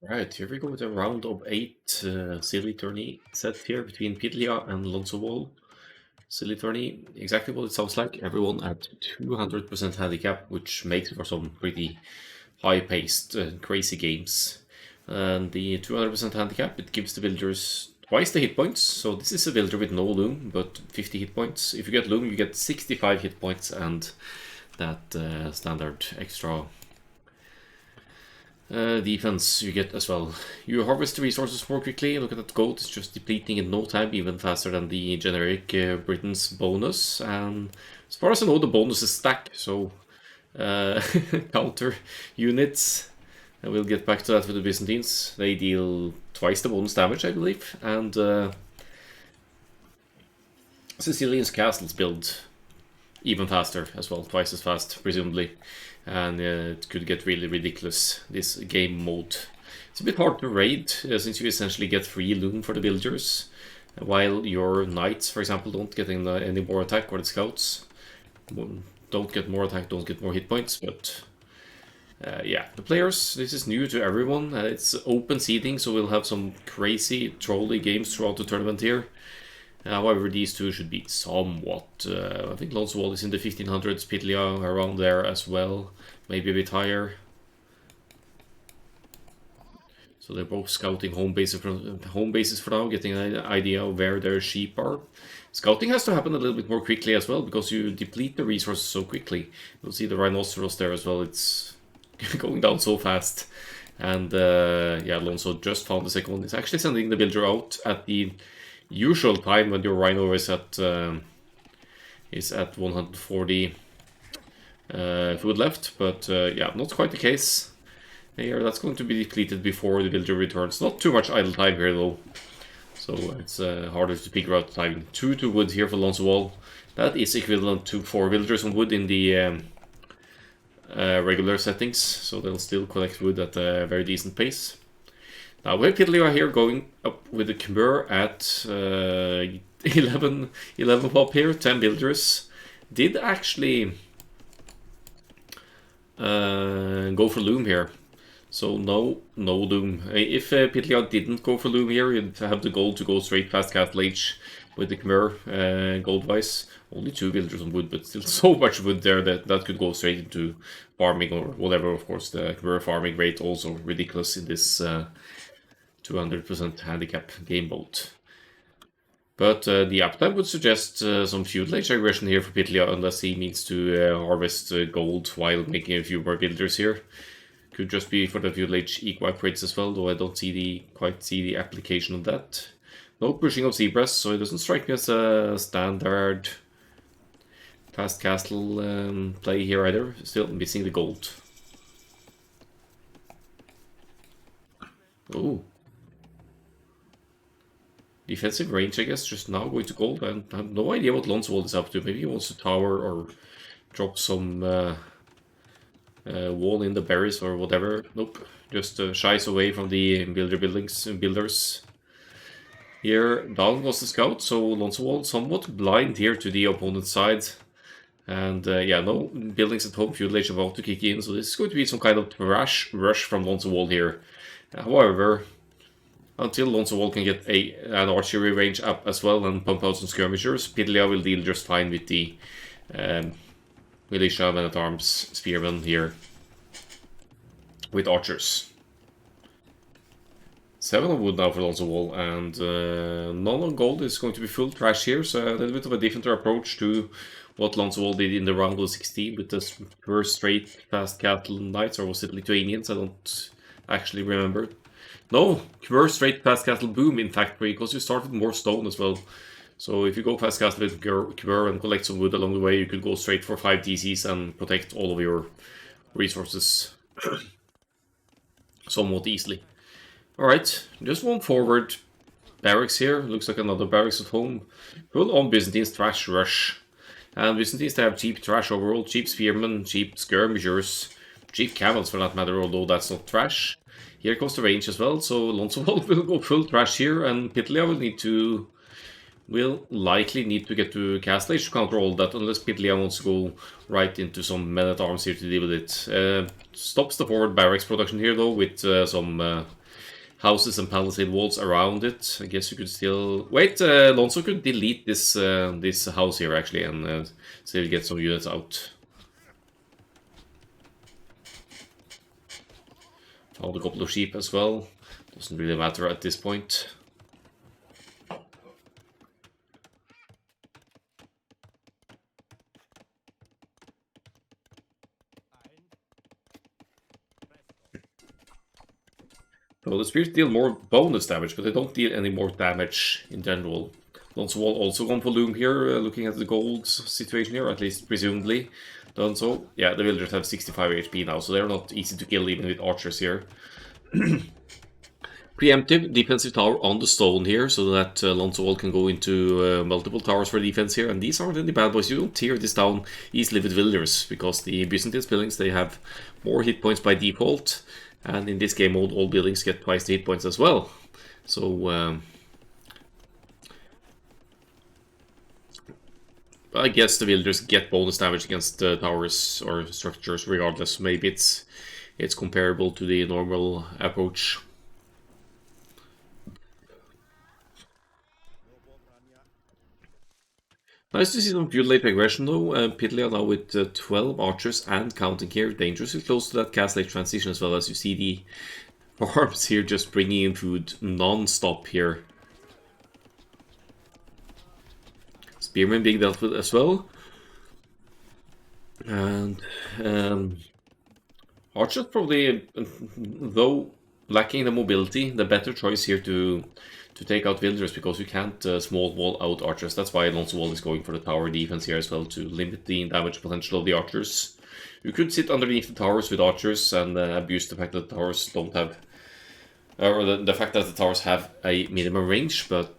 Right, here we go with a round of 8 silly tourney set here between Pitlja and Lonzowall. Silly tourney, exactly what it sounds like. Everyone at 200% handicap, which makes for some pretty high-paced, crazy games. And the 200% handicap, it gives the builders twice the hit points. So this is a builder with no loom, but 50 hit points. If you get loom, you get 65 hit points and that standard extra defense you get as well. You harvest the resources more quickly. Look at that gold, it's just depleting in no time, even faster than the generic Britain's bonus. And as far as I know, the bonuses stack, so counter units. And we'll get back to that with the Byzantines. They deal twice the bonus damage, I believe. And Sicilian's castles build even faster as well, twice as fast, presumably. And it could get really ridiculous, this game mode. It's a bit hard to raid, since you essentially get free loom for the builders, while your knights, for example, don't get any more attack, or the scouts don't get more attack, don't get more hit points, but yeah, the players, this is new to everyone. It's open seeding, so we'll have some crazy trolly games throughout the tournament here. However, these two should be somewhat. I think Lonzowall is in the 1500s, Pitlja around there as well, maybe a bit higher. So they're both scouting home bases for now, getting an idea of where their sheep are. Scouting has to happen a little bit more quickly as well, because you deplete the resources so quickly. You'll see the rhinoceros there as well, it's going down so fast. And yeah, Lonzo just found the second one. It's actually sending the builder out at the usual time when your rhino is at 140 food left, but yeah, not quite the case here. That's going to be depleted before the builder returns. Not too much idle time here though, so it's harder to figure out time. 2 to wood here for Lonzowall. That is equivalent to 4 villagers on wood in the regular settings, so they'll still collect wood at a very decent pace. Now we have Pitlja here going up with the Khmer at 11 pop here, 10 builders. Did actually go for loom here, so no loom. If Pitlja didn't go for loom here, you'd have the gold to go straight past Castle H with the Khmer gold-wise. Only 2 villagers on wood, but still so much wood there that could go straight into farming or whatever. Of course, the Khmer farming rate also ridiculous in this 200% handicap game mode. But the uptime would suggest some feudal age aggression here for Pitlja, unless he needs to harvest gold while making a few more builders here. Could just be for the feudal age equal upgrades as well, though I don't quite see the application of that. No pushing of zebras, so it doesn't strike me as a standard fast castle play here either. Still missing the gold. Oh. Defensive range, I guess, just now going to gold. I have no idea what Lonzowall is up to. Maybe he wants to tower or drop some wall in the berries or whatever. Nope, just shies away from the builders. Here, down was the scout, so Lonzowall somewhat blind here to the opponent's side. And yeah, no buildings at home, feudal age about to kick in, so this is going to be some kind of rush from Lonzowall here. However, until Lonzowall can get an archery range up as well and pump out some skirmishers, Pitlja will deal just fine with the militia, men-at-arms, spearmen here with archers. 7 of wood now for Lonzowall, and none of gold is going to be full trash here, so a little bit of a different approach to what Lonzowall did in the round of 16 with the first straight fast cattle knights, or was it Lithuanians? I don't actually remember. No, Khmer straight fast castle boom in factory, because you start with more stone as well. So if you go fast castle with Khmer and collect some wood along the way, you could go straight for 5 DCs and protect all of your resources somewhat easily. Alright, just one forward barracks here. Looks like another barracks at home. Full on Byzantines trash rush. And Byzantines, they have cheap trash overall, cheap spearmen, cheap skirmishers, cheap camels for that matter, although that's not trash. Here comes the range as well, so Lonzowall will go full trash here, and Pitlja will likely need to get to Castle Age to counter all that, unless Pitlja wants to go right into some men-at-arms here to deal with it. Stops the forward barracks production here though, with some houses and palisade walls around it. I guess you could still... Wait, Lonzo could delete this this house here, actually, and still get some units out. Found a couple of sheep as well. Doesn't really matter at this point. So the spears deal more bonus damage, but they don't deal any more damage in general. Lonzowall also gone for Loom here, looking at the gold situation here, at least presumably done so. Yeah, the villagers have 65 HP now, so they're not easy to kill even with archers here. Preemptive defensive tower on the stone here, so that Lonzowall can go into multiple towers for defense here. And these aren't any bad boys. You don't tear this down easily with villagers, because the Byzantine buildings, they have more hit points by default. And in this game mode, all buildings get twice the hit points as well. So I guess the villagers get bonus damage against towers or structures regardless. Maybe it's comparable to the normal approach. Nice to see some feud late aggression though. Pitlja now with 12 archers and counting here. Dangerously close to that cast late transition as well, as you see the farms here just bringing in food non-stop here. Spearmen being dealt with as well. And archers probably, though lacking the mobility, the better choice here to take out villagers, because you can't small wall out archers. That's why Lonzowall is going for the tower defense here as well, to limit the damage potential of the archers. You could sit underneath the towers with archers and abuse the fact that the towers don't have... or the fact that the towers have a minimum range, but...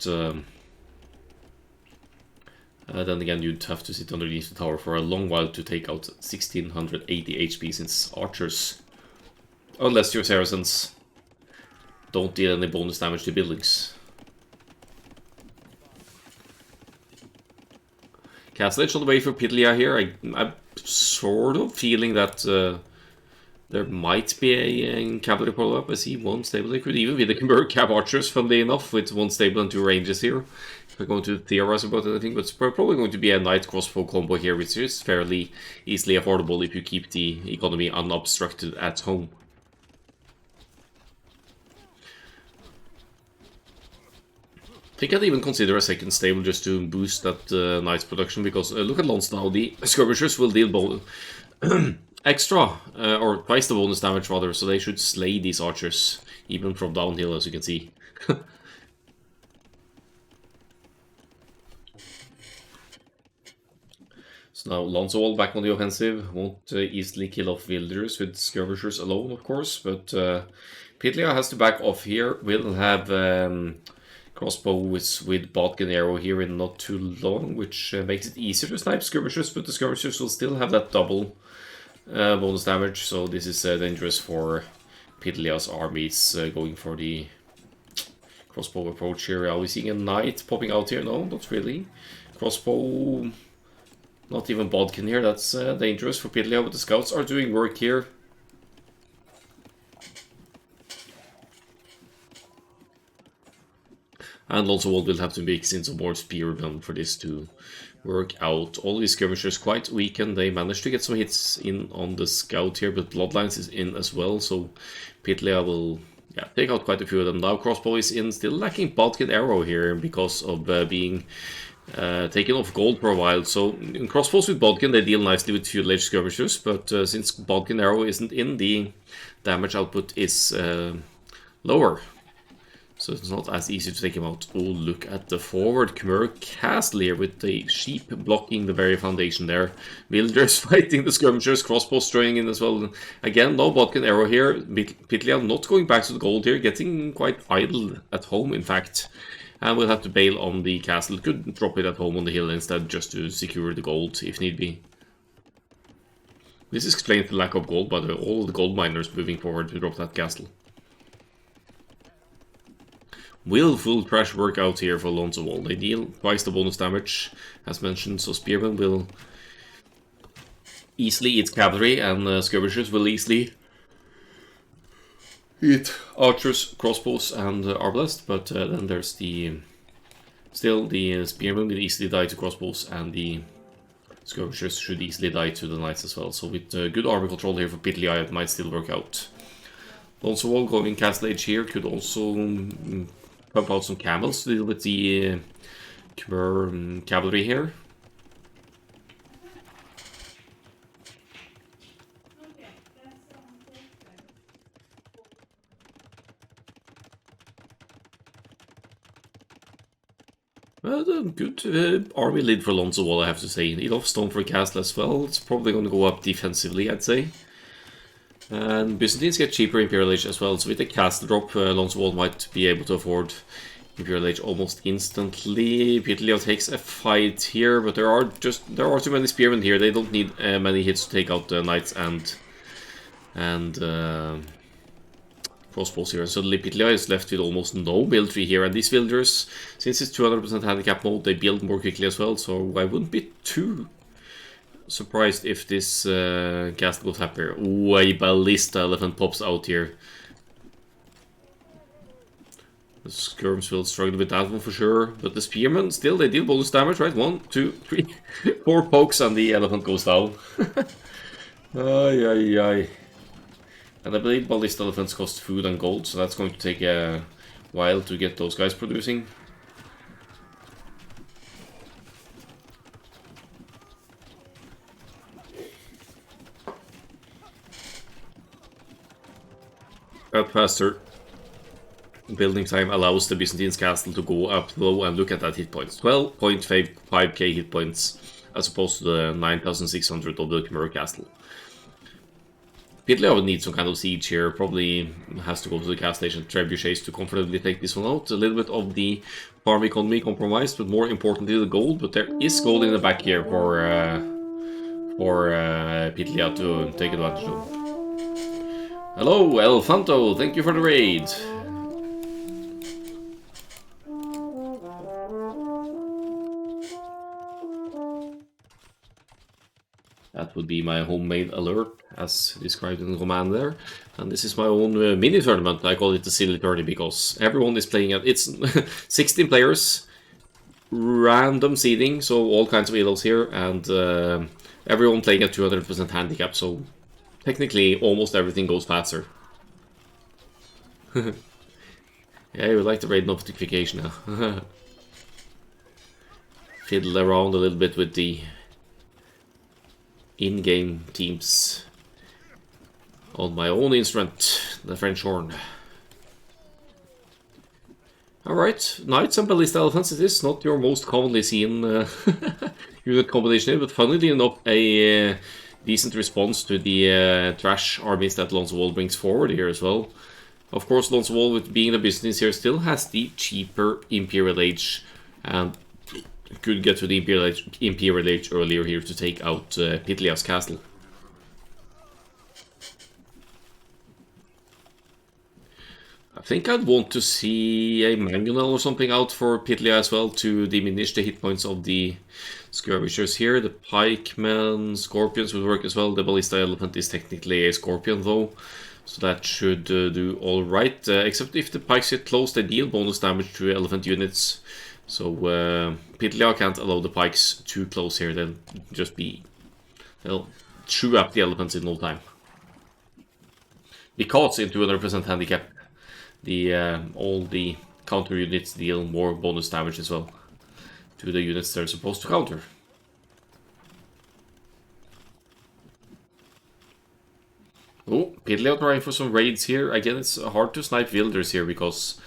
then again, you'd have to sit underneath the tower for a long while to take out 1680 HP, since archers, unless your Saracens, don't deal any bonus damage to buildings. Castle Edge on the way for Pitlja here. I'm sort of feeling that there might be a cavalry follow-up. I see one stable. It could even be the Khmer Cav Archers, funnily enough, with one stable and two ranges here. If we're going to theorize about anything, but it's probably going to be a knight crossbow combo here, which is fairly easily affordable if you keep the economy unobstructed at home. I think I'd even consider a second stable just to boost that knight's production, because look at Lons now. The skirmishers will deal both extra, or twice the bonus damage rather, so they should slay these archers, even from downhill, as you can see. So now Lonzowall back on the offensive, won't easily kill off villagers with skirmishers alone, of course, but Pitlja has to back off here. We'll have crossbows with bodkin arrow here in not too long, which makes it easier to snipe skirmishers, but the skirmishers will still have that double bonus damage, so this is dangerous for Pitlja's armies going for the crossbow approach here. Are we seeing a knight popping out here? No, not really. Crossbow, not even bodkin here. That's dangerous for Pitlja, but the scouts are doing work here. And Lonzowall will have to mix in some more spearmen for this to work out. All these skirmishers quite weakened. They managed to get some hits in on the scout here, but Bloodlines is in as well, so Pitlja will take out quite a few of them. Now crossbow is in, still lacking bodkin arrow here because of being taken off gold for a while. So in crossbows with bodkin, they deal nicely with feudal age skirmishers, but since bodkin arrow isn't in, the damage output is lower. So it's not as easy to take him out. Oh, look at the forward Khmer castle here with the sheep blocking the very foundation there. Villagers fighting the skirmishers, crossbows throwing in as well. Again, no bodkin arrow here. Pitlja not going back to the gold here, getting quite idle at home, in fact. And we'll have to bail on the castle. Could drop it at home on the hill instead, just to secure the gold if need be. This explains the lack of gold by all the gold miners moving forward to drop that castle. Will full crash work out here for Lonzowall? They deal twice the bonus damage, as mentioned, so Spearmen will easily eat cavalry, and skirmishers will easily it archers, crossbows, and arbalest, but then there's the still the spearmen will easily die to crossbows, and the skirmishers should easily die to the knights as well. So with good armor control here for Pitlja, it might still work out. Lonzowall going Castle Age here could also pump out some camels to deal with the Khmer cavalry here. Good army lead for Lonzowall, I have to say. Enough stone for a castle as well. It's probably going to go up defensively, I'd say. And Byzantines get cheaper Imperial Age as well, so with the castle drop, Lonzowall might be able to afford Imperial Age almost instantly. Pitlja takes a fight here, but there are too many spearmen here. They don't need many hits to take out the knights and crossbows here. Suddenly Pitlja is left with almost no build tree here, and these villagers, since it's 200% handicap mode, they build more quickly as well, so I wouldn't be too surprised if this castle goes happier. Ooh, a ballista elephant pops out here. The skirms will struggle with that one for sure, but the spearmen, still, they deal bonus damage, right? 1, 2, 3, 4 pokes and the elephant goes down. Ay, ay, ay. And I believe ballista elephants cost food and gold, so that's going to take a while to get those guys producing. That faster building time allows the Byzantines castle to go up low, and look at that hit points. 12.5k hit points as opposed to the 9,600 of the Khmer castle. Pitlja would need some kind of siege here, probably has to go to the gas station trebuchets to comfortably take this one out. A little bit of the farm economy compromised, but more importantly the gold, but there is gold in the back here for Pitlja to take advantage of. Hello, Elfanto, thank you for the raid. That would be my homemade alert, as described in the command there. And this is my own mini tournament. I call it the silly tourney because everyone is playing it. It's 16 players, random seeding, so all kinds of idols here, and everyone playing at 200% handicap, so technically almost everything goes faster. Yeah, you would like the raid notification now. Fiddle around a little bit with the in-game teams on my own instrument, the French horn. Alright, knights and ballista elephants. It is not your most commonly seen unit combination here, but funnily enough a decent response to the trash armies that Lonzowall brings forward here as well. Of course, Lonzowall, with being the business here, still has the cheaper Imperial Age, and could get to the Imperial Age earlier here to take out Pitlja's castle. I think I'd want to see a manual or something out for Pitlja as well to diminish the hit points of the skirmishers here. The pikemen, scorpions would work as well. The ballista elephant is technically a scorpion though, so that should do alright. Except if the pikes get close, they deal bonus damage to elephant units. So Pitlja can't allow the pikes too close here. They'll chew up the elephants in no time. Because in 200% handicap, all the counter units deal more bonus damage as well to the units they're supposed to counter. Oh, Pitlja trying for some raids here. Again, it's hard to snipe villagers here because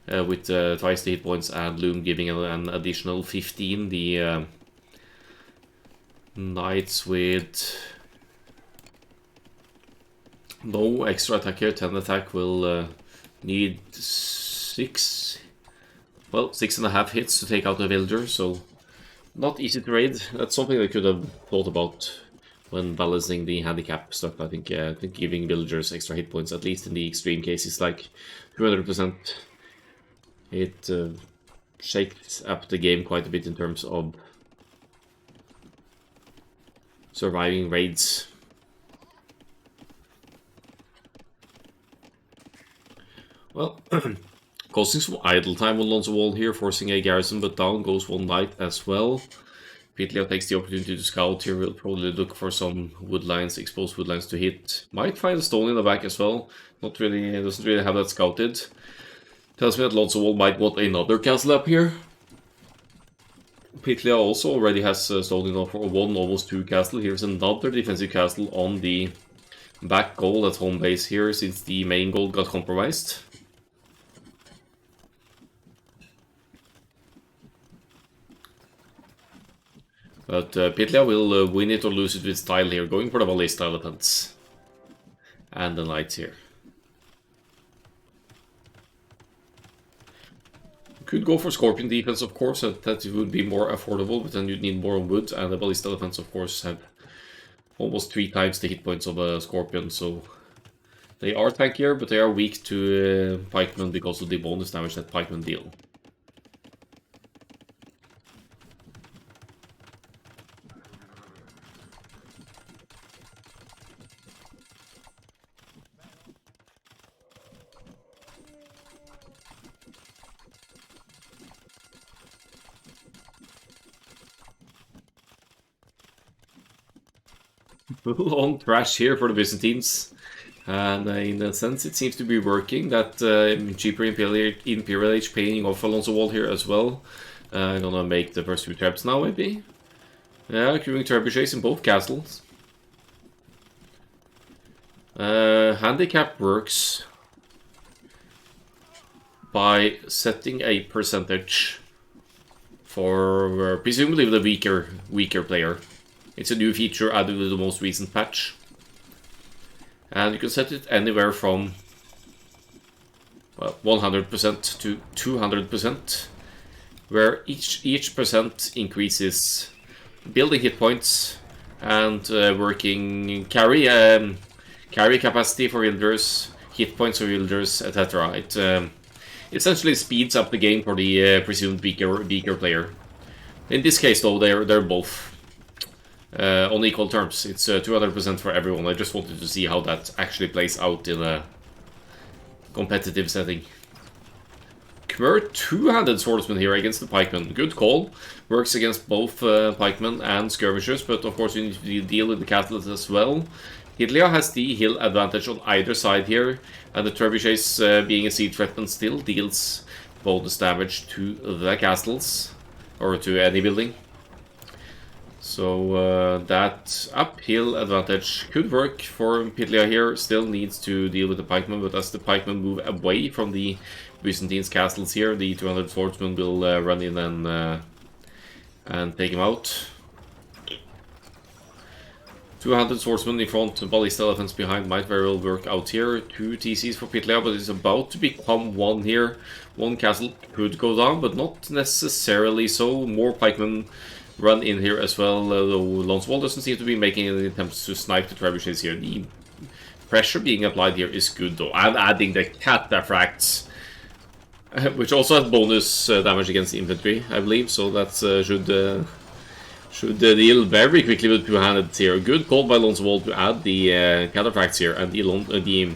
with twice the hit points and Loom giving an additional 15, the knights with no extra attack here, 10 attack, will need 6.5 hits to take out a villager, so not easy to raid. That's something they could have thought about when balancing the handicap stuff. I think giving villagers extra hit points, at least in the extreme cases like 200%, it shakes up the game quite a bit in terms of surviving raids. Well, causing some idle time on Lonzowall here, forcing a garrison, but down goes one knight as well. Pitlja takes the opportunity to scout here, will probably look for some woodlines, exposed woodlines to hit. Might find a stone in the back as well. Not really, doesn't really have that scouted. Tells me that Lonzowall might want another castle up here. Pitlja also already has stone enough for one, almost two castle. Here's another defensive castle on the back goal at home base here, since the main goal got compromised. But Pitlja will win it or lose it with style here, going for the ballista elephants. And the knights here. Could go for Scorpion defense, of course, that would be more affordable, but then you'd need more wood, and the ballista elephants, of course, have almost 3 times the hit points of a Scorpion, so they are tankier, but they are weak to pikemen because of the bonus damage that pikemen deal. Long trash here for the Byzantines. And in a sense, it seems to be working. That cheaper Imperial Age paying off Lonzowall here as well. Gonna make the first 2 traps now, maybe. Yeah, queuing trebuchets in both castles. Handicap works by setting a percentage for presumably the weaker player. It's a new feature added with the most recent patch. And you can set it anywhere from 100% to 200%, where each percent increases building hit points and working carry capacity for wielders, hit points for wielders, etc. It essentially speeds up the game for the presumed weaker player. In this case, though, they're both on equal terms. It's 200% for everyone. I just wanted to see how that actually plays out in a competitive setting. Khmer two-handed swordsman here against the pikemen. Good call. Works against both pikemen and skirmishers, but of course you need to deal with the castles as well. Pitlja has the hill advantage on either side here, and the trebuchets being a siege weapon still deals bonus damage to the castles, or to any building. So that uphill advantage could work for Pitlja here. Still needs to deal with the pikemen, but as the pikemen move away from the Byzantines castles here, the 200 swordsmen will run in and take him out. 200 swordsmen in front, ballista elephants behind might very well work out here. 2 TCs for Pitlja, but it's about to become 1 here. 1 castle could go down, but not necessarily so. More pikemen run in here as well, though Lonzowall doesn't seem to be making any attempts to snipe the trebuchets here. The pressure being applied here is good, though. And adding the cataphracts, which also has bonus damage against infantry, I believe, so that should deal very quickly with two-handed here. Good call by Lonzowall to add the cataphracts here, and the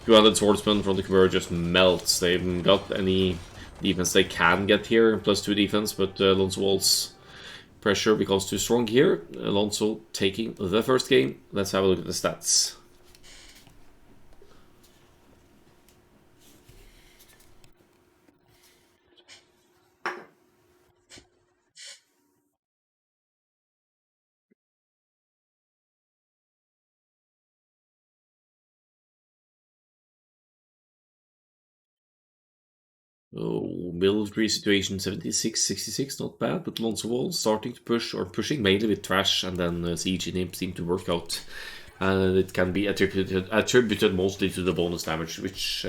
two-handed swordsman from the Khmer just melts. They haven't got any defense they can get here, +2 defense, but Lonzowall's pressure becomes too strong here. Alonso taking the first game. Let's have a look at the stats. Oh, military situation 76-66, not bad, but Lonzowall starting to push, or pushing mainly with trash, and then siege in him seem to work out. And it can be attributed mostly to the bonus damage, which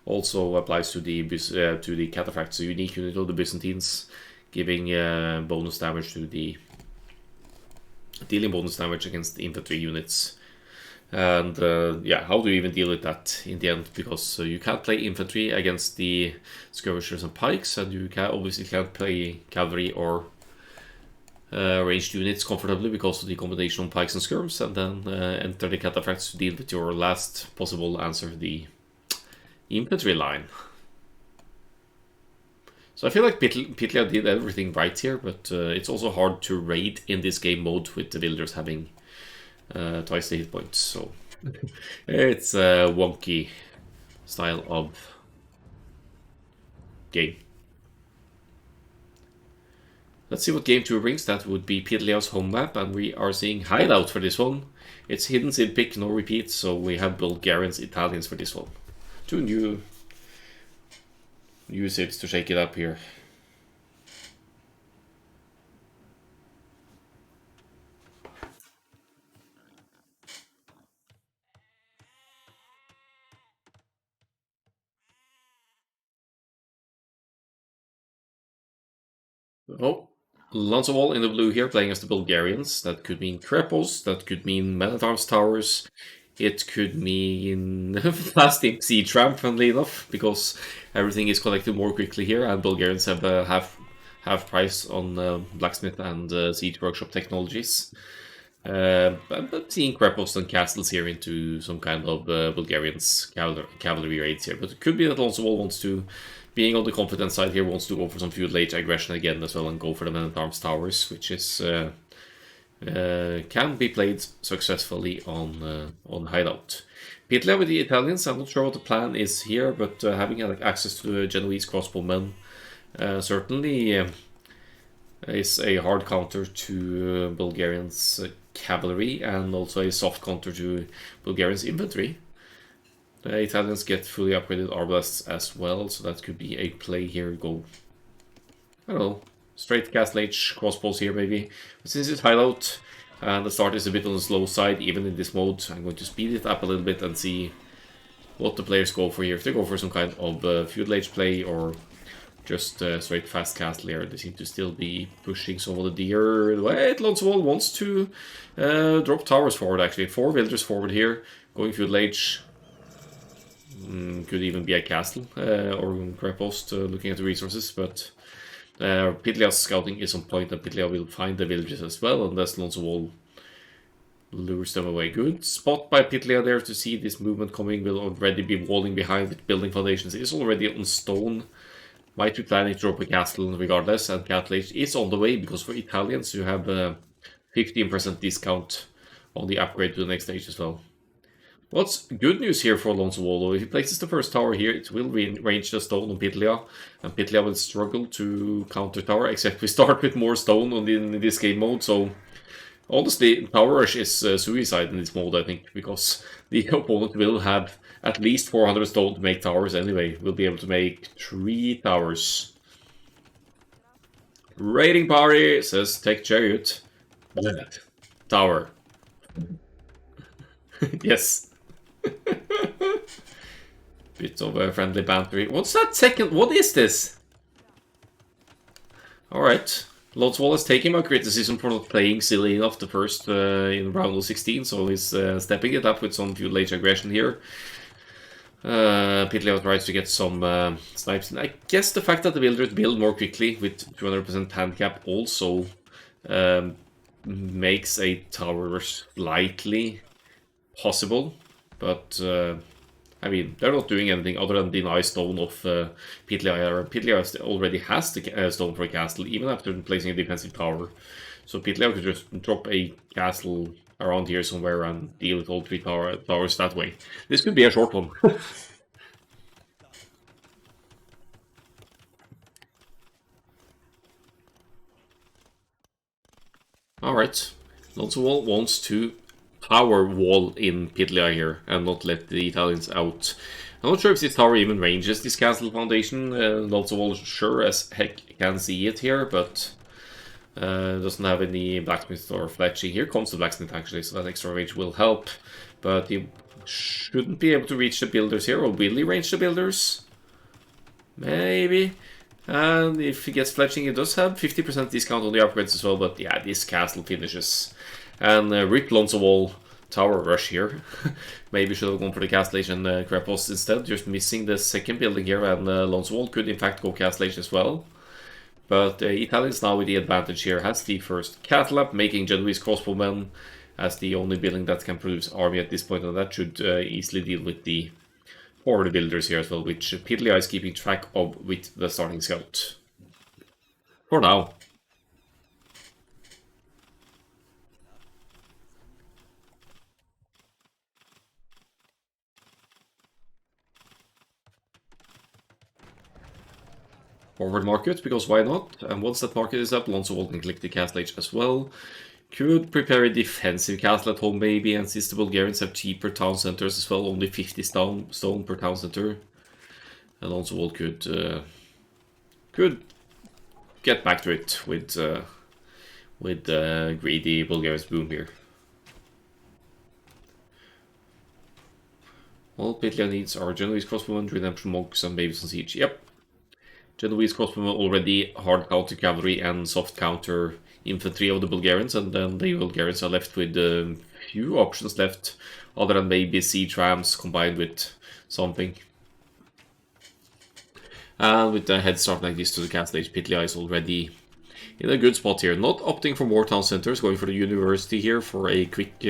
also applies to the cataphracts, a unique unit of the Byzantines, giving bonus damage to the dealing bonus damage against the infantry units. And yeah, how do you even deal with that in the end? Because you can't play infantry against the skirmishers and pikes, and you obviously can't play cavalry or ranged units comfortably because of the combination of pikes and skirms, and then enter the cataphracts to deal with your last possible answer, the infantry line. So I feel like Pitlja did everything right here, but it's also hard to raid in this game mode with the villagers having twice the hit points. So it's a wonky style of game. Let's see what game 2 brings. That would be Pitlja's home map, and we are seeing hideout for this one. It's hidden in pick, no repeat, so we have Bulgarians, Italians for this one. Two new usage to shake it up here. Oh, Lonzowall in the blue here playing as the Bulgarians. That could mean Krepos, that could mean Men-at-Arms Towers. It could mean fast siege ramp, funnily enough, because everything is collected more quickly here, and Bulgarians have half price on blacksmith and siege workshop technologies. But seeing Krepos and castles here into some kind of Bulgarians cavalry raids here. But it could be that Lonzowall wants to, being on the confident side here, wants to go for some feudal age aggression again as well and go for the Men-at-Arms Towers, which is can be played successfully on Hideout. Pitlja with the Italians, I'm not sure what the plan is here, but having access to Genoese crossbowmen certainly is a hard counter to Bulgarians' cavalry and also a soft counter to Bulgarians' infantry. The Italians get fully upgraded arbalasts as well, so that could be a play here. Go, I don't know, straight Castle Age crossbows here maybe. But since it's hideout and the start is a bit on the slow side, even in this mode, I'm going to speed it up a little bit and see what the players go for here. If they go for some kind of feudal age play or just straight fast castle here, they seem to still be pushing some of the deer. Wait, Lonzowall wants to drop towers forward actually. 4 villagers forward here, going feudal age. Could even be a castle or Krepost looking at the resources, but Pitlja's scouting is on point and Pitlja will find the villages as well unless Lonzowall lures them away. Good spot by Pitlja there to see this movement coming. Will already be walling behind with building foundations. It is already on stone. Might be planning to drop a castle regardless, and Castle Age is on the way because for Italians you have 15% discount on the upgrade to the next stage as well. What's good news here for Lonzowall though, if he places the first tower here, it will range the stone on Pitlja, and Pitlja will struggle to counter tower, except we start with more stone in this game mode, so honestly, tower rush is suicide in this mode, I think, because the opponent will have at least 400 stone to make towers anyway. We'll be able to make 3 towers. Raiding party, says Tech Chariot. Tower. Yes. Bit of a friendly banter. What's that second? What is this? Alright. Lonzowall is taking my criticism for not playing silly enough the first in round of 16, so he's stepping it up with some feudal age aggression here. Pitlja tries to get some snipes in. I guess the fact that the villagers build more quickly with 200% handicap also makes a tower slightly possible, but I mean, they're not doing anything other than deny stone of Pitlja. Pitlja already has the stone for a castle, even after placing a defensive tower. So Pitlja could just drop a castle around here somewhere and deal with all 3 towers that way. This could be a short one. Alright, Lonzowall wants to power wall in Pitlja here and not let the Italians out. I'm not sure if this tower even ranges this castle foundation. Lonzowall sure as heck can see it here, but doesn't have any blacksmith or fletching. Here comes the blacksmith actually, so that extra range will help. But he shouldn't be able to reach the builders here, or will he range the builders? Maybe. And if he gets fletching, he does have 50% discount on the upgrades as well, but yeah, this castle finishes. And rip Lonzowall tower rush here. Maybe should have gone for the Castle Age and Krepos instead, just missing the second building here, and Lonzowall could in fact go Castle Age as well. But Italians now with the advantage here has the first castle up, making Genoese crossbowmen as the only building that can produce army at this point, and that should easily deal with the for the builders here as well, which Pitlja is keeping track of with the starting scout. For now. Forward market, because why not? And once that market is up, Lonzowall can click the castle age as well. Could prepare a defensive castle at home maybe, and since the Bulgarians have cheaper town centers as well, only 50 stone per town center. And Lonzowall could get back to it with greedy Bulgarians boom here. All Pitlja needs are Genoese crossbowmen, redemption monks, and maybe some siege. Yep. Genoese crossbowmen already hard counter cavalry and soft counter infantry of the Bulgarians, and then the Bulgarians are left with a few options left, other than maybe siege rams combined with something. And with the head start like this to the castle age, Pitlja is already in a good spot here. Not opting for more town centers, going for the university here for a quick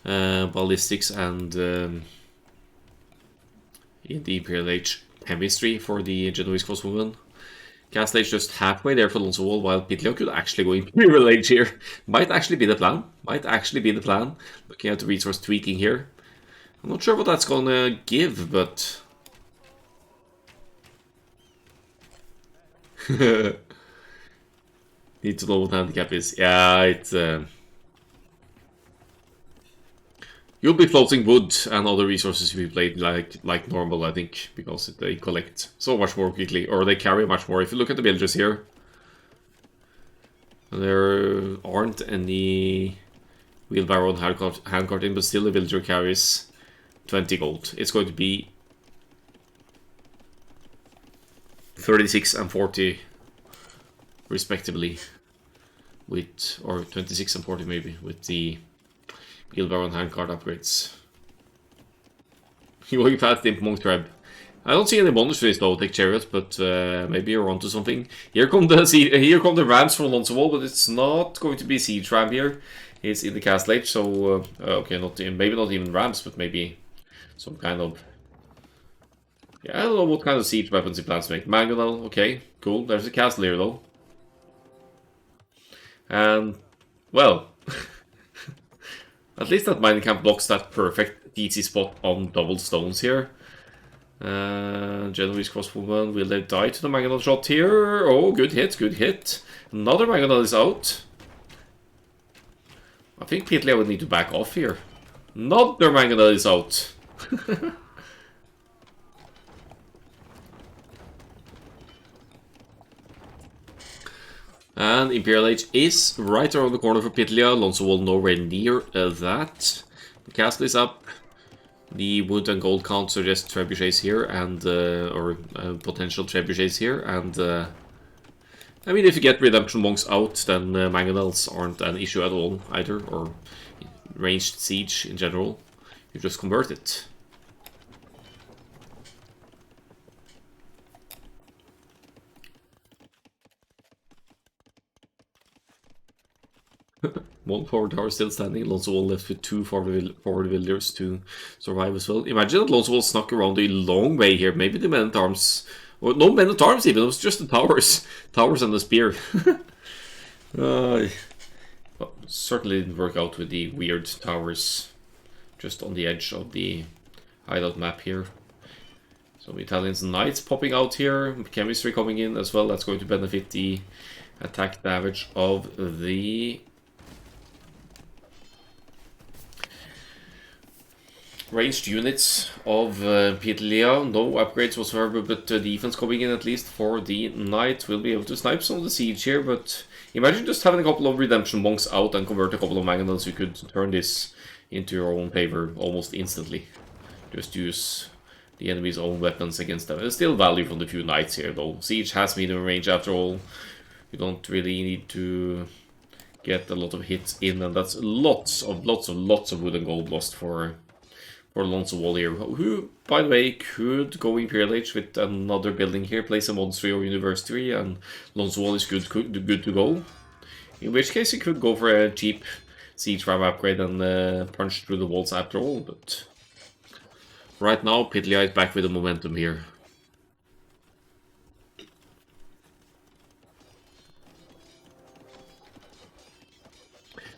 ballistics and in the Imperial Age chemistry for the Genoese crossbowmen. Castle Age just halfway there for Lonzowall, while Pitlja could actually go Imperial Age here. Might actually be the plan. Might actually be the plan. Looking at the resource tweaking here. I'm not sure what that's gonna give, but... Need to know what handicap is. Yeah, it's... You'll be floating wood and other resources if you played like normal, I think, because they collect so much more quickly, or they carry much more. If you look at the builders here, there aren't any wheelbarrow and handcart in, but still the villager carries 20 gold. It's going to be 36 and 40 respectively, with, or 26 and 40 maybe, with the wheelbarrow and handcart upgrades. Going past Imp Monk Treb. I don't see any bonus for this though, take chariot, but maybe you're onto something. Here come the rams from Lonzowall, but it's not going to be siege ram here. It's in the castle age, so okay, maybe not even rams, but maybe some kind of, yeah, I don't know what kind of siege weapons he plans to make. Mangonel, okay, cool. There's a castle here though, and well. At least that mining camp blocks that perfect easy spot on double stones here. Genoese crossbowmen, will they die to the mangonel shot here? Oh, good hit, good hit. Another mangonel is out. I think Pitlja would need to back off here. Another mangonel is out. And Imperial Age is right around the corner for Pitlja. Lonzowall nowhere near that. The castle is up. The wood and gold count suggest trebuchets here, and or potential trebuchets here. And I mean, if you get redemption monks out, then mangonels aren't an issue at all either, or ranged siege in general. You just convert it. One forward tower still standing. Lonzowall left with 2 forward villagers to survive as well. Imagine that Lonzowall snuck around a long way here. Maybe the men-at-arms... Or no men-at-arms even, it was just the towers. Towers and the spear. Well, certainly didn't work out with the weird towers just on the edge of the hideout map here. Some Italians and knights popping out here. Chemistry coming in as well. That's going to benefit the attack damage of the... ranged units of Pitlja. No upgrades whatsoever, but defense coming in at least for the knight. Will be able to snipe some of the siege here, but imagine just having a couple of redemption monks out and convert a couple of mangonels. You could turn this into your own favor almost instantly. Just use the enemy's own weapons against them. There's still value from the few knights here though. Siege has medium range after all. You don't really need to get a lot of hits in, and that's lots of wood and gold lost for Lonzowall here, who, by the way, could go Imperial Age with another building here, place a monastery or university, and Lonzowall is good to go. In which case, he could go for a cheap siege ram upgrade and punch through the walls after all, but right now, Pitlja is back with the momentum here.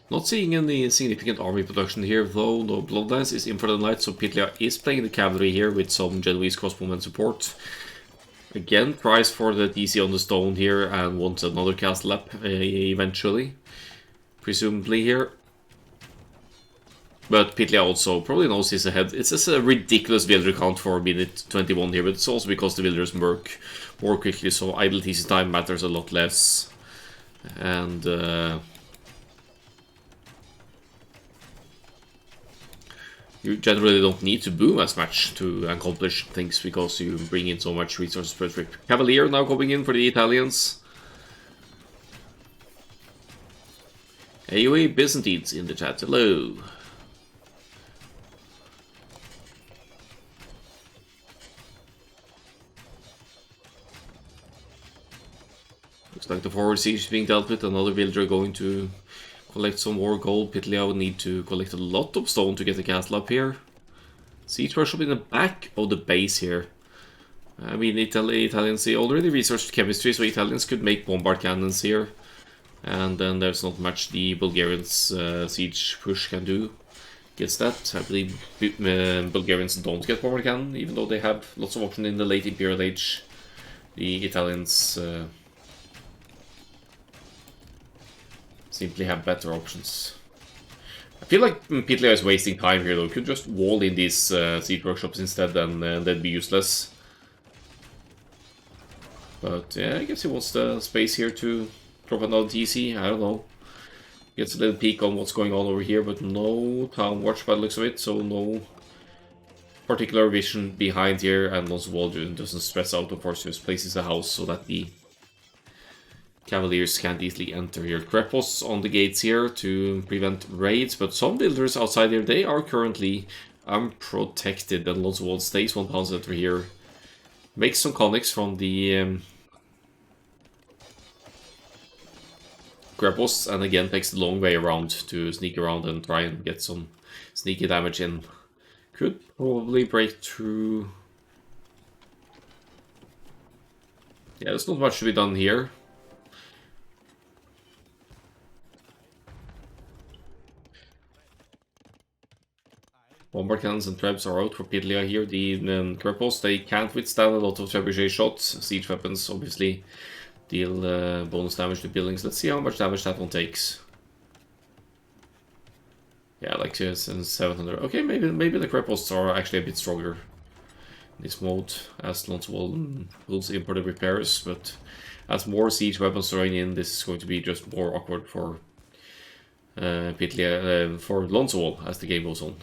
Not seeing any significant army production here, though. No Bloodlines is in for the night, so Pitlja is playing the cavalry here with some Genoese crossbowmen support. Again, tries for the DC on the stone here and wants another castle up eventually. Presumably here. But Pitlja also probably knows he's ahead. It's just a ridiculous villager count for minute 21 here, but it's also because the villagers work more quickly, so idle TC time matters a lot less. And you generally don't need to boom as much to accomplish things because you bring in so much resources per trip. Cavalier now coming in for the Italians. AOE Byzantines in the chat, hello. Looks like the forward siege is being dealt with, another villager going to collect some more gold. Pitlja will need to collect a lot of stone to get the castle up here. Siege workshop in the back of the base here. I mean, Italians already researched chemistry, so Italians could make bombard cannons here. And then there's not much the Bulgarians' siege push can do against that. I believe Bulgarians don't get bombard cannon, even though they have lots of options in the late Imperial Age. The Italians simply have better options. I feel like Pitlja is wasting time here though. Could just wall in these siege workshops instead, and they'd be useless. But yeah, I guess he wants the space here to drop another TC. I don't know. Gets a little peek on what's going on over here, but no town watch by the looks of it, so no particular vision behind here, and Lonzowall doesn't stress out, of course, just places a house so that the Cavaliers can't easily enter here. Crepos on the gates here to prevent raids, but some builders outside here, they are currently unprotected, and Lonzowall stays 1 pound center here. Makes some conics from the Crepos, and again takes the long way around to sneak around and try and get some sneaky damage in. Could probably break through. Yeah, there's not much to be done here. Bombard cannons and trebs are out for Pitlja here. The Crepos, they can't withstand a lot of trebuchet shots. Siege weapons obviously deal bonus damage to buildings. Let's see how much damage that one takes. Yeah, like 700. Okay, maybe the Crepos are actually a bit stronger in this mode, as Lonzowall pulls in for the repairs, but as more siege weapons throwing in, this is going to be just more awkward for Pitlja, for Lonzowall as the game goes on.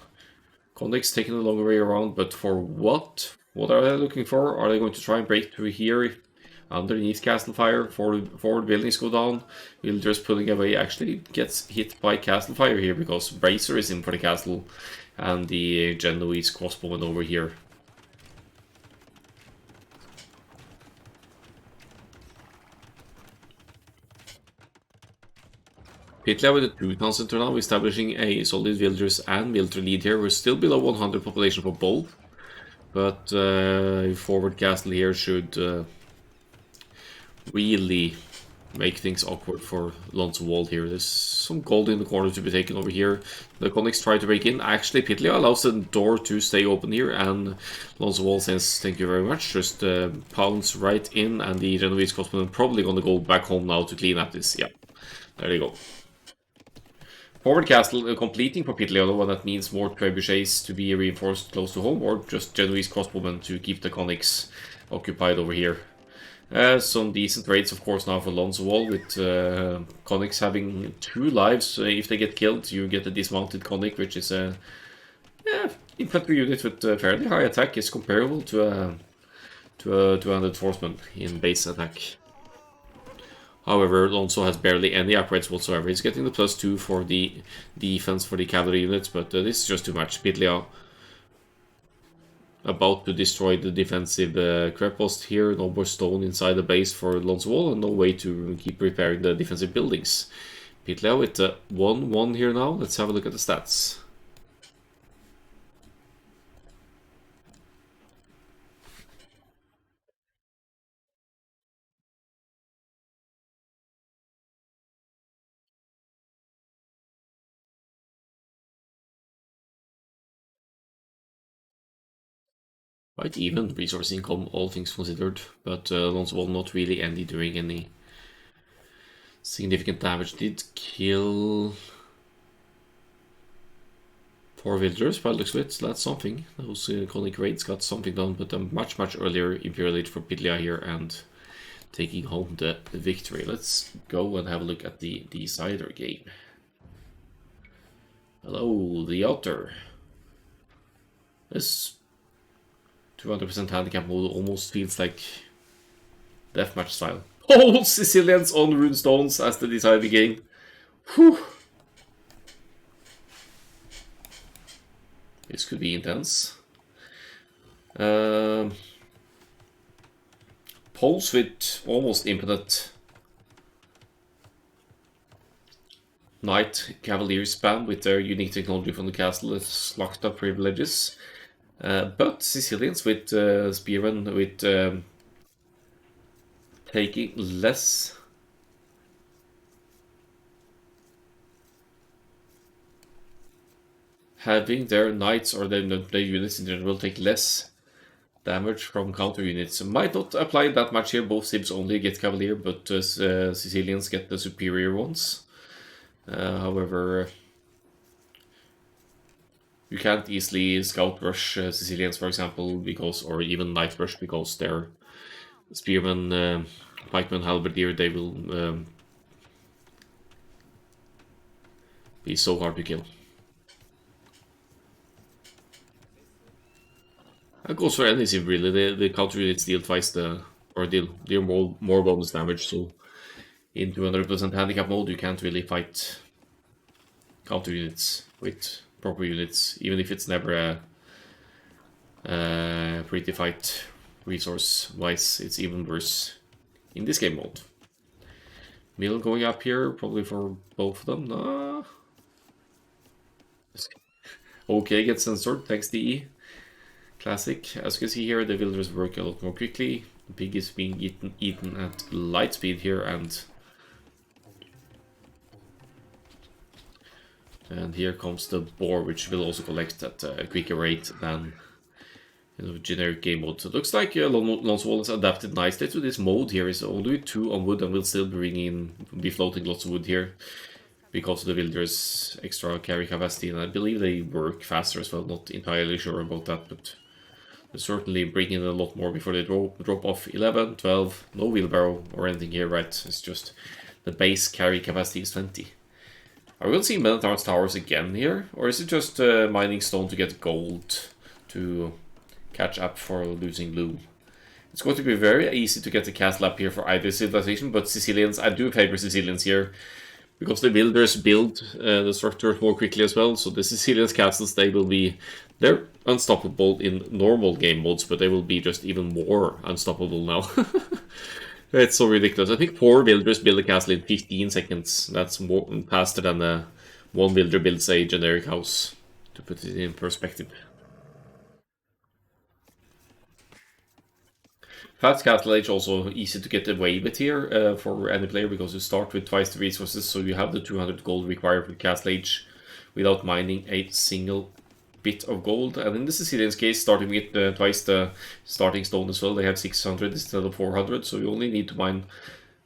Condex taking a longer way around, but for what? What are they looking for? Are they going to try and break through here underneath Castle Fire? Forward buildings go down. Villagers pulling away actually gets hit by Castle Fire here because Bracer is in for the castle and the Genoese crossbowman over here. Pitlja with a 2-town center now, establishing a solid villagers and military lead here. We're still below 100 population for both, but forward castle here should really make things awkward for Lonzowall here. There's some gold in the corner to be taken over here. The Conics try to break in. Actually, Pitlja allows the door to stay open here, and Lonzowall says thank you very much. Just pounds right in, and the Genoese crossbowmen probably gonna go back home now to clean up this. Yeah, there you go. Forward castle completing for Pitlja, though, and that means more trebuchets to be reinforced close to home, or just Genoese crossbowmen to keep the Conics occupied over here. Some decent raids, of course, now for Lonzowall, with Conics having 2 lives. If they get killed, you get a dismounted Conic, which is a infantry unit with fairly high attack. Is comparable to a 200 horseman in base attack. However, Lonzo has barely any upgrades whatsoever. He's getting the +2 for the defense for the cavalry units, but this is just too much. Pitlja about to destroy the defensive Crepos here. No more stone inside the base for Lonzowall, and no way to keep repairing the defensive buildings. Pitlja with 1-1 here now. Let's have a look at the stats. Quite even resource income, all things considered, but Lonzowall not really doing any significant damage. Did kill 4 villagers by the looks of it, so that's something. Those iconic raids got something done, but a much earlier Imperial Age for Pitlja here and taking home the victory. Let's go and have a look at the decider game. Hello, the Otter. This 200% handicap mode almost feels like deathmatch style. Oh, Sicilians on runestones as the decider game. Whew. This could be intense. Poles with almost infinite Knight Cavalier spam with their unique technology from the castle is locked up privileges. But Sicilians with Spearmen with taking less. Having their knights or their units in general take less damage from counter units. Might not apply that much here, both Sibs only get Cavalier, but Sicilians get the superior ones. However, you can't easily scout rush Sicilians, for example, because, or even night rush, because their Spearmen, Pikemen, Halberdier, they will be so hard to kill. That goes for any sim really. The counter units deal twice the, or deal more bonus damage, so in 200% handicap mode you can't really fight counter units with proper units, even if it's never a pretty fight resource wise. It's even worse in this game mode. Mill going up here, probably for both of them. Nah. Okay, gets censored, thanks DE. Classic. As you can see here, the villagers work a lot more quickly. The pig is being eaten at light speed here, and here comes the boar, which will also collect at a quicker rate than generic game mode. So it looks like Lonzowall has adapted nicely to this mode here. It's only 2 on wood and will still be floating lots of wood here because of the villagers' extra carry capacity, and I believe they work faster as well. Not entirely sure about that, but they certainly bring in a lot more before they drop off 11, 12, no wheelbarrow or anything here, right? It's just the base carry capacity is 20. Are we going to see Minotaur's Towers again here? Or is it just mining stone to get gold to catch up for losing loom? It's going to be very easy to get the castle up here for either civilization, but Sicilians, I do favor Sicilians here, because the builders build the structure more quickly as well. So the Sicilians castles, they're unstoppable in normal game modes, but they will be just even more unstoppable now. It's so ridiculous. I think 4 villagers build a castle in 15 seconds. That's more faster than one villager builds a generic house, to put it in perspective. Fast Castle Age also easy to get away with here for any player, because you start with twice the resources, so you have the 200 gold required for Castle Age without mining a single bit of gold. And in the Sicilians case, starting with twice the starting stone as well, they have 600 instead of 400, so you only need to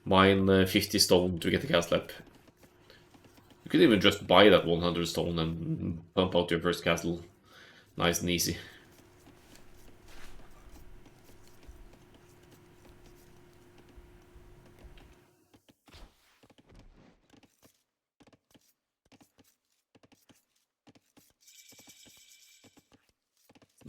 mine 50 stone to get the castle up. You could even just buy that 100 stone and pump out your first castle nice and easy.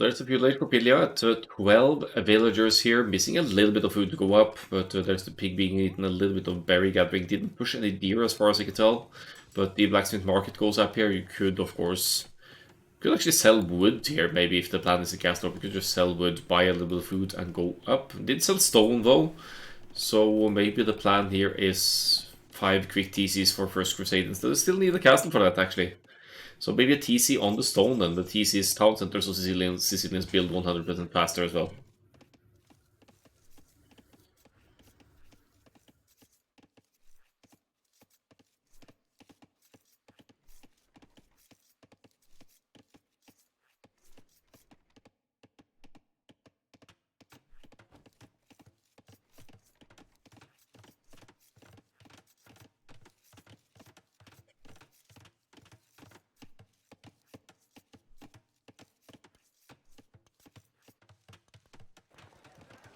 There's a few late for Pitlja at 12 villagers here, missing a little bit of food to go up, but there's the pig being eaten, a little bit of berry gathering. Didn't push any deer as far as I can tell, but the blacksmith market goes up here. You could, of course, actually sell wood here, maybe if the plan is a castle, you could just sell wood, buy a little bit of food, and go up. Did sell stone though, so maybe the plan here is 5 quick TCs for First Crusade instead. Still need a castle for that, actually. So maybe a TC on the stone, and the TC is town center, so Sicilians build 100% faster as well.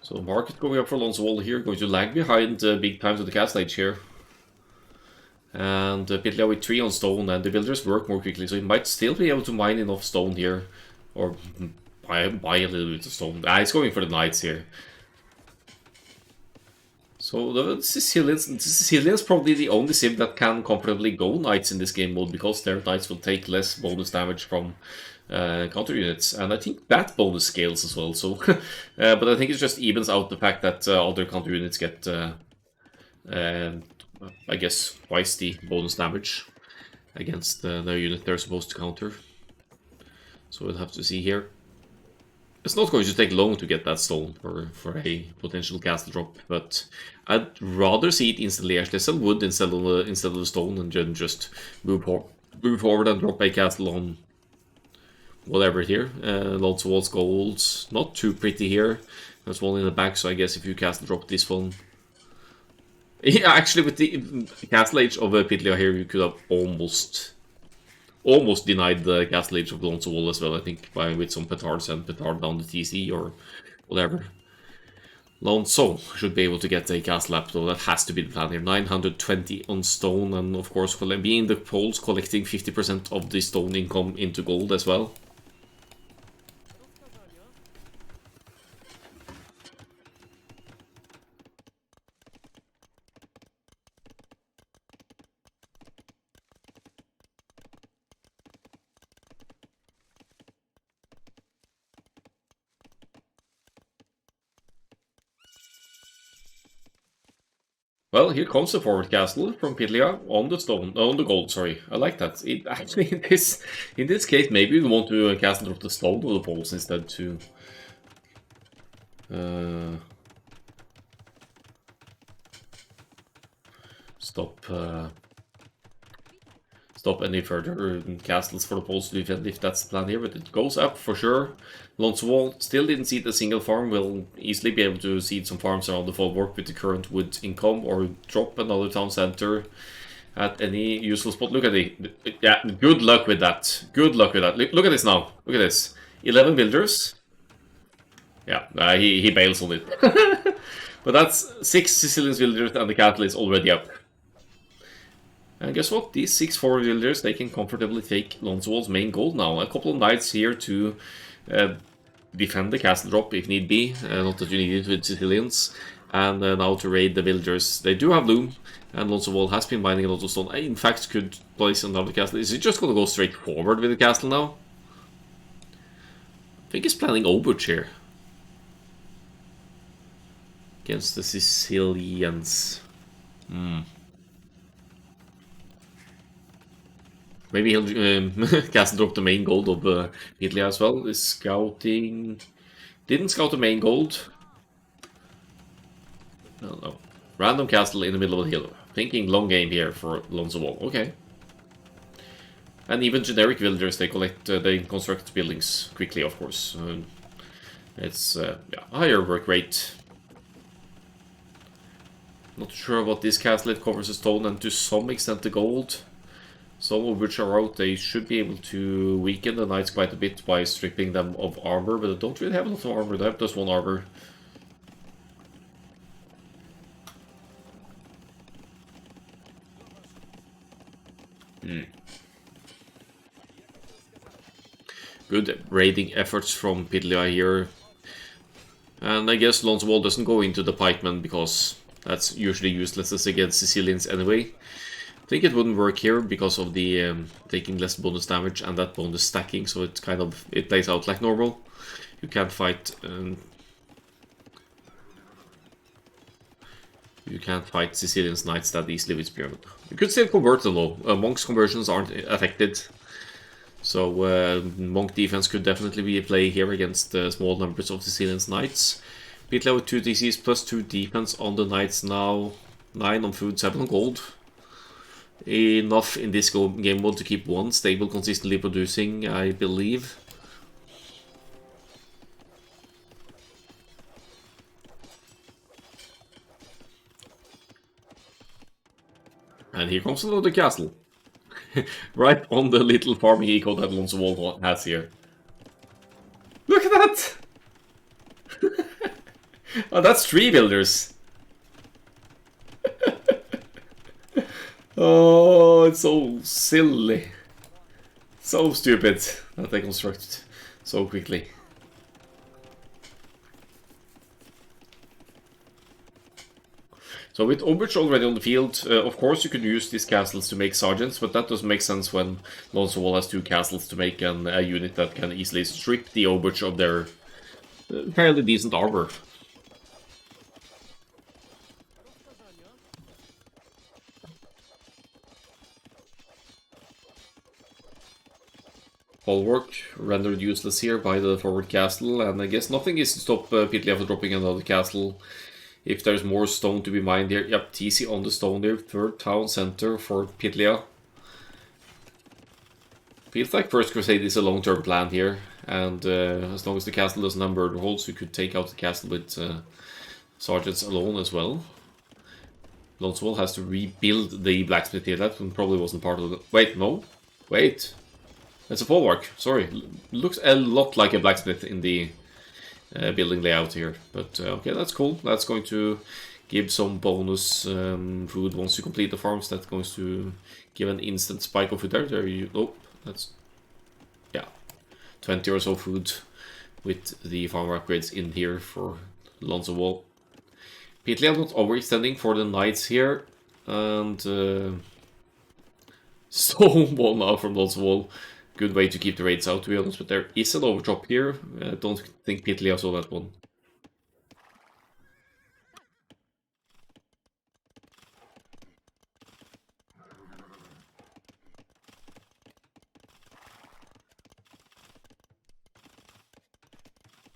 So market going up for Lonzowall here, going to lag behind big time to the castle age here. And Pitlja with 3 on stone, and the villagers work more quickly, so he might still be able to mine enough stone here. Or buy a little bit of stone. He's going for the knights here. So the Sicilians probably the only civ that can comfortably go knights in this game mode, because their knights will take less bonus damage from counter units, and I think that bonus scales as well. So, but I think it just evens out the fact that other counter units get, I guess, twice the bonus damage against the unit they're supposed to counter. So we'll have to see here. It's not going to take long to get that stone for a potential castle drop, but I'd rather see it instantly actually sell wood instead of the stone, and then just move forward and drop a castle on whatever here. Lonzowall's golds, not too pretty here. There's one in the back, so I guess if you castle drop this one. Yeah, actually with the castle age of Pitlja here, you could have almost denied the castle age of Lonzowall as well, I think, with some petards and petard down the TC or whatever. Lonzo should be able to get a castle up, though. That has to be the plan here. 920 on stone, and of course, being the Poles, collecting 50% of the stone income into gold as well. Well, here comes the forward castle from Pitlja on the gold. Sorry, I like that. It actually in this case maybe we want to castle drop the stone of the Poles instead to stop any further castles for the Poles to defend if that's the plan here. But it goes up for sure. Lonzowall still didn't seed a single farm. Will easily be able to seed some farms around the folwark with the current wood income, or drop another town center at any useful spot. Look at it. Yeah, good luck with that. Good luck with that. Look at this now. Look at this. 11 builders. Yeah, he bails on it. But that's 6 Sicilian villagers, and the castle is already up. And guess what? These 6 forward villagers, they can comfortably take Lonzowall's main gold now. A couple of knights here to defend the castle drop if need be. Not that you need it with Sicilians. And now to raid the villagers. They do have loom, and Lonzowall has been mining a lot of stone. I, in fact, could place another castle. Is he just going to go straight forward with the castle now? I think he's planning Overwatch here. Against the Sicilians. Maybe he'll castle drop the main gold of Pitlja as well. Is scouting... Didn't scout the main gold. No. Random castle in the middle of the hill. Thinking long game here for Lonzowall. Okay. And even generic villagers, they construct buildings quickly, of course. It's higher work rate. Not sure what this castle, it covers the stone and to some extent the gold. Some of which are out, they should be able to weaken the knights quite a bit by stripping them of armor, but they don't really have a lot of armor, they have just 1 armor. Good raiding efforts from Pitlja here. And I guess Lonzowall doesn't go into the pikemen because that's usually useless against Sicilians anyway. I think it wouldn't work here because of the taking less bonus damage and that bonus stacking, so it plays out like normal. You can't fight Sicilians knights that easily with spearmen. You could still convert them though. Monks conversions aren't affected, so monk defense could definitely be a play here against small numbers of Sicilians knights. Pitlja with 2 DCs plus 2 defense on the knights now. 9 on food, 7 on gold. Enough in this game mode to keep 1 stable, consistently producing, I believe. And here comes another castle. Right on the little farming eco that Lonzowall has here. Look at that! Oh, that's 3 builders. Oh, it's so silly. So stupid that they construct so quickly. So with Overwatch already on the field, of course you could use these castles to make sergeants, but that doesn't make sense when Lonzowall has 2 castles to make a unit that can easily strip the Overwatch of their fairly decent armor. Bulwark rendered useless here by the forward castle, and I guess nothing is to stop Pitlja from dropping another castle if there's more stone to be mined here. Yep, TC on the stone there, 3rd town center for Pitlja. Feels like First Crusade is a long-term plan here, and as long as the castle doesn't have murder holes, you could take out the castle with sergeants alone as well. Lonzowall has to rebuild the blacksmith here. That one probably wasn't part of the... Wait, no? Wait. It's a bulwark, sorry. Looks a lot like a blacksmith in the building layout here. But okay, that's cool. That's going to give some bonus food once you complete the farms. That's going to give an instant spike of food there. There you... Oh, that's... Yeah. 20 or so food with the farm upgrades in here for Lonzowall. Pitlja not overextending for the knights here. And... Stone wall now from Lonzowall. Good way to keep the raids out, to be honest, but there is an overdrop here. I don't think Pitlja saw that one.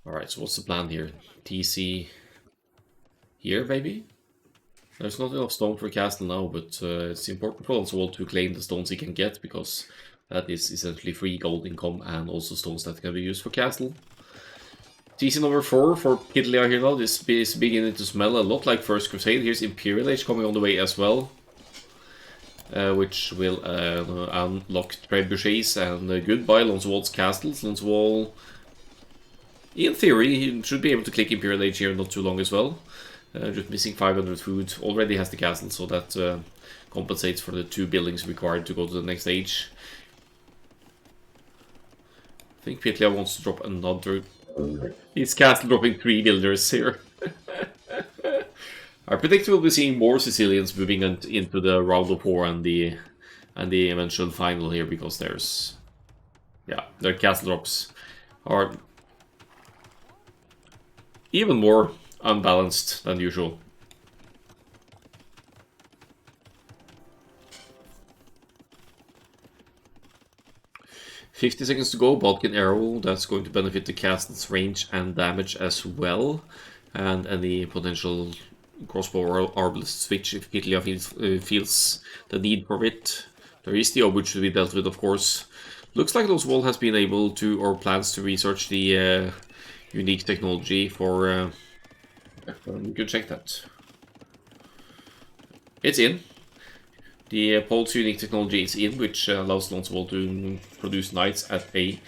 Alright, so what's the plan here? TC here, maybe? There's not enough stone for a castle now, but it's important for Lonzowall to claim the stones he can get, because that is essentially free gold income and also stones that can be used for castle. TC number 4 for Pitlja here now. This is beginning to smell a lot like First Crusade. Here's Imperial Age coming on the way as well, which will unlock trebuchets and goodbye Lonzowall's castles. Lonzowall, in theory, should be able to click Imperial Age here not too long as well. Just missing 500 food. Already has the castle, so that compensates for the 2 buildings required to go to the next stage. I think Pitlja wants to drop another... His castle dropping 3 builders here. I predict we'll be seeing more Sicilians moving into the round of 4 and the eventual final here, because there's... Yeah, their castle drops are even more unbalanced than usual. 50 seconds to go. Balkan arrow, that's going to benefit the castle's range and damage as well, and any potential crossbow or arbalist switch if Pitlja feels the need for it. There is the Overwatch to be dealt with, of course. Looks like Lonzowall has been able to, or plans to, research the unique technology for... we could check that. It's in. The Pulse unique technology is in, which allows Lonzowall to produce knights at a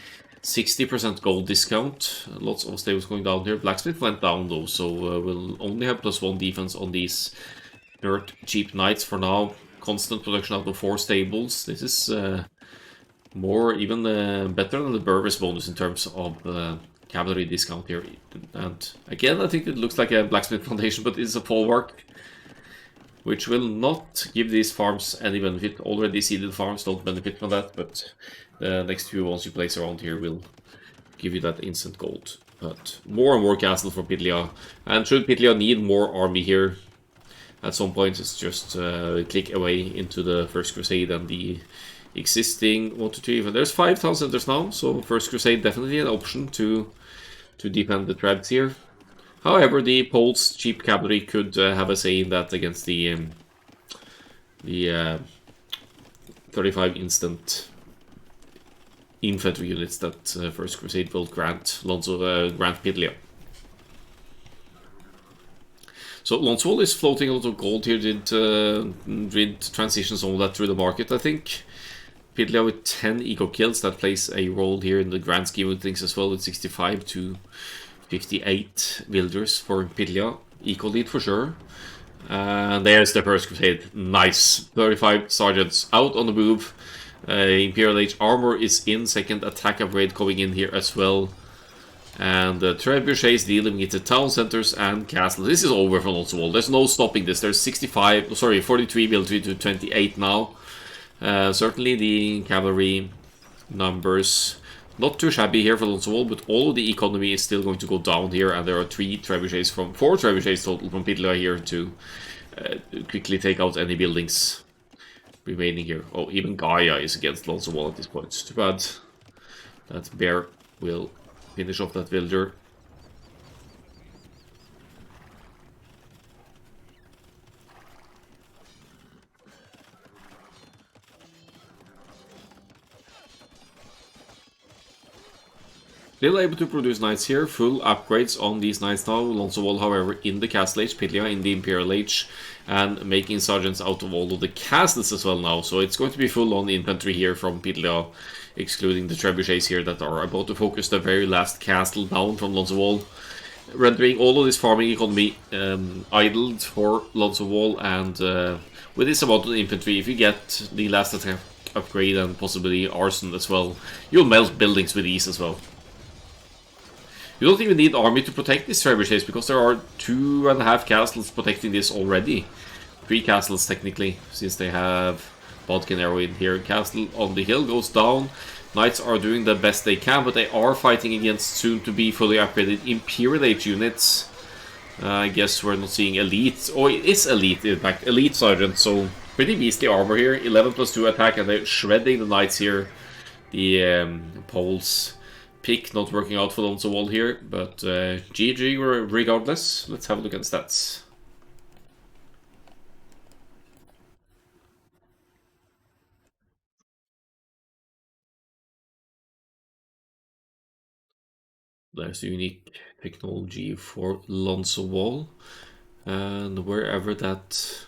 60% gold discount. Lots of stables going down here. Blacksmith went down though, so we'll only have +1 defense on these dirt cheap knights for now. Constant production out of 4 stables. This is more, even better than the Burvis bonus in terms of cavalry discount here. And again, I think it looks like a blacksmith foundation, but it's a folwark, which will not give these farms any benefit. Already seeded farms don't benefit from that, but the next few ones you place around here will give you that instant gold. But more and more castle for Pitlja, and should Pitlja need more army here at some point, it's just click away into the First Crusade and the existing 1, 2, 3. There's 5 town centers now, so First Crusade definitely an option to defend the trebs here. However, the Poles cheap cavalry could have a say in that against the 35 instant infantry units that First Crusade will grant Pitlja. So Lonzowall is floating a lot of gold here. Did transition some of that through the market, I think. Pitlja with 10 eco kills, that plays a role here in the grand scheme of things as well, with 65 to 58 villagers for Pitlja. Equal lead for sure. And there's the first crusade. Nice. 35 sergeants out on the move. Imperial Age armor is in. Second attack upgrade coming in here as well. And trebuchets dealing into town centers and castles. This is over for Lonzowall. There's no stopping this. There's 43 military to 28 now. Certainly the cavalry numbers not too shabby here for Lonzowall, but all of the economy is still going to go down here, and there are 4 trebuchets total from Pitlja here to quickly take out any buildings remaining here. Oh, even Gaia is against Lonzowall at this point. Too bad. That bear will finish off that villager. Still able to produce knights here, full upgrades on these knights now. Lonzowall, however, in the castle age, Pitlja in the Imperial age, and making sergeants out of all of the castles as well now. So it's going to be full on infantry here from Pitlja, excluding the trebuchets here that are about to focus the very last castle down from Lonzowall, rendering all of this farming economy idled for Lonzowall. And with this amount of infantry, if you get the last attack upgrade and possibly arson as well, you'll melt buildings with ease as well. You don't even need army to protect these trebuchets, because there are 2.5 castles protecting this already. 3 castles technically, since they have Bodkin arrow in here. Castle on the hill goes down. Knights are doing the best they can, but they are fighting against soon to be fully upgraded Imperial Age units. I guess we're not seeing elite. Oh, it is elite, in fact. Elite sergeant, so pretty beastly armor here. 11 plus 2 attack, and they're shredding the knights here. The Poles pick not working out for Lonzowall here, but GG regardless. Let's have a look at the stats. There's unique technology for Lonzowall, and wherever that...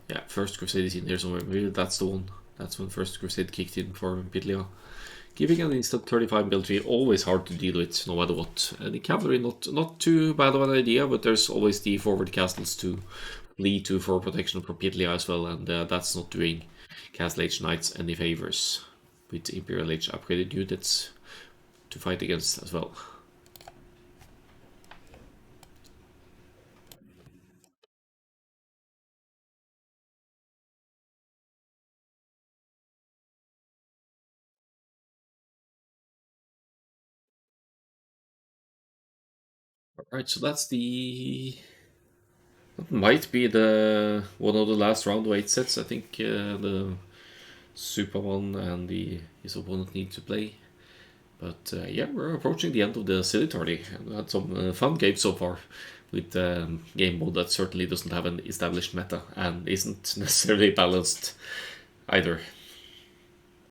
Yeah, First Crusade is in here somewhere. Maybe that's the one. That's when First Crusade kicked in for Pitlja. Giving an instant 35 military, always hard to deal with, no matter what. The cavalry, not too bad of an idea, but there's always the forward castles to lead to for protection for Pitlja as well, and that's not doing Castle Age Knights any favors with Imperial Age upgraded units to fight against as well. Alright, so that's that might be the one of the last round of 8 sets. I think the Superman and his opponent need to play. But yeah, we're approaching the end of the silly tourney. We had some fun games so far with game mode that certainly doesn't have an established meta and isn't necessarily balanced either.